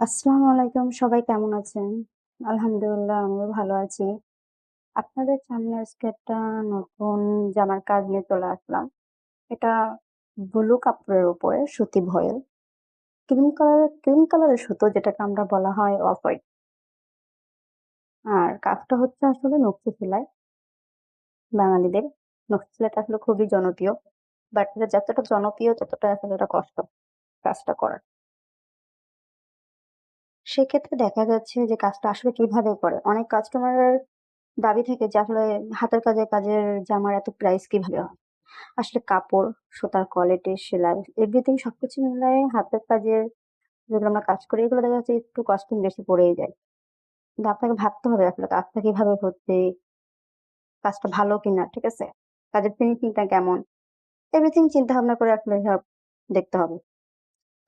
আসসালামু আলাইকুম। সবাই কেমন আছেন? আলহামদুলিল্লাহ আমিও ভালো আছি। আপনাদের সামনে আজকে একটা নতুন জামার কাজ নিয়ে চলে আসলাম। এটা ব্লু কাপড়ের উপরে সুতি ভয়েল। ক্রিম কালারের সুতো যেটাকে আমরা বলা হয় অফ হোয়াইট। আর কাজটা হচ্ছে আসলে নকশি সেলাই বাঙালিদের। নকশি সেলাইটা আসলে খুবই জনপ্রিয়। বাট এটা যতটা জনপ্রিয় ততটা আসলে এটা কষ্ট কাজটা করার। সেক্ষেত্রে দেখা যাচ্ছে যে কাজটা আসলে কিভাবে করে? অনেক কাস্টমারের দাবি থাকে যে আসলে হাতের কাজের জামার এত প্রাইস কিভাবে হয়? আসলে কাপড়, সুতার কোয়ালিটি, সেলাই এভরিথিং সবকিছু মিলায়ে হাতের কাজের যেগুলো আমরা কাজ করি এগুলো দেখা যাচ্ছে একটু কস্টিং বেশি পড়েই যায়। কিন্তু আপনাকে ভাবতে হবে আসলে কাজটা কিভাবে হচ্ছে, কাজটা ভালো কিনা, ঠিক আছে? কাজের ফিনিশিং টা কেমন? এভরিথিং চিন্তা ভাবনা করে আসলে সব দেখতে হবে।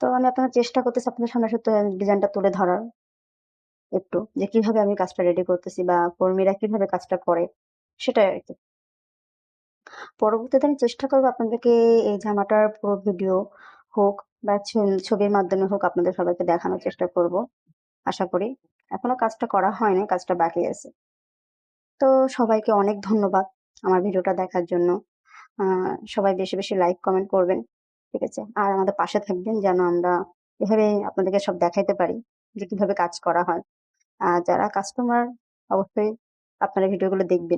তো আমি আপনার চেষ্টা করতেছি আপনাদের সামনে আসলে ডিজাইনটা তুলে ধরার একটু যে কিভাবে আমি কাজটা রেডি করতেছি বা কর্মীরা কিভাবে কাজটা করে সেটাই আরকি। পরবর্তীতে আমি চেষ্টা করব আপনাদেরকে এই জামাটার পুরো ভিডিও হোক বা ছবির মাধ্যমে হোক আপনাদের সবাইকে দেখানোর চেষ্টা করব। আশা করি। এখনো কাজটা করা হয়নি, কাজটা বাকি আছে। তো সবাইকে অনেক ধন্যবাদ আমার ভিডিওটা দেখার জন্য। আ সবাই বেশি লাইক, কমেন্ট করবেন। ঠিক আছে? আর আমাদের পাশে থাকবেন যেন আমরা এভাবেই আপনাদেরকে সব দেখাইতে পারি যে কিভাবে কাজ করা হয়। আর যারা কাস্টমার অবশ্যই আপনারা ভিডিওগুলো দেখবেন।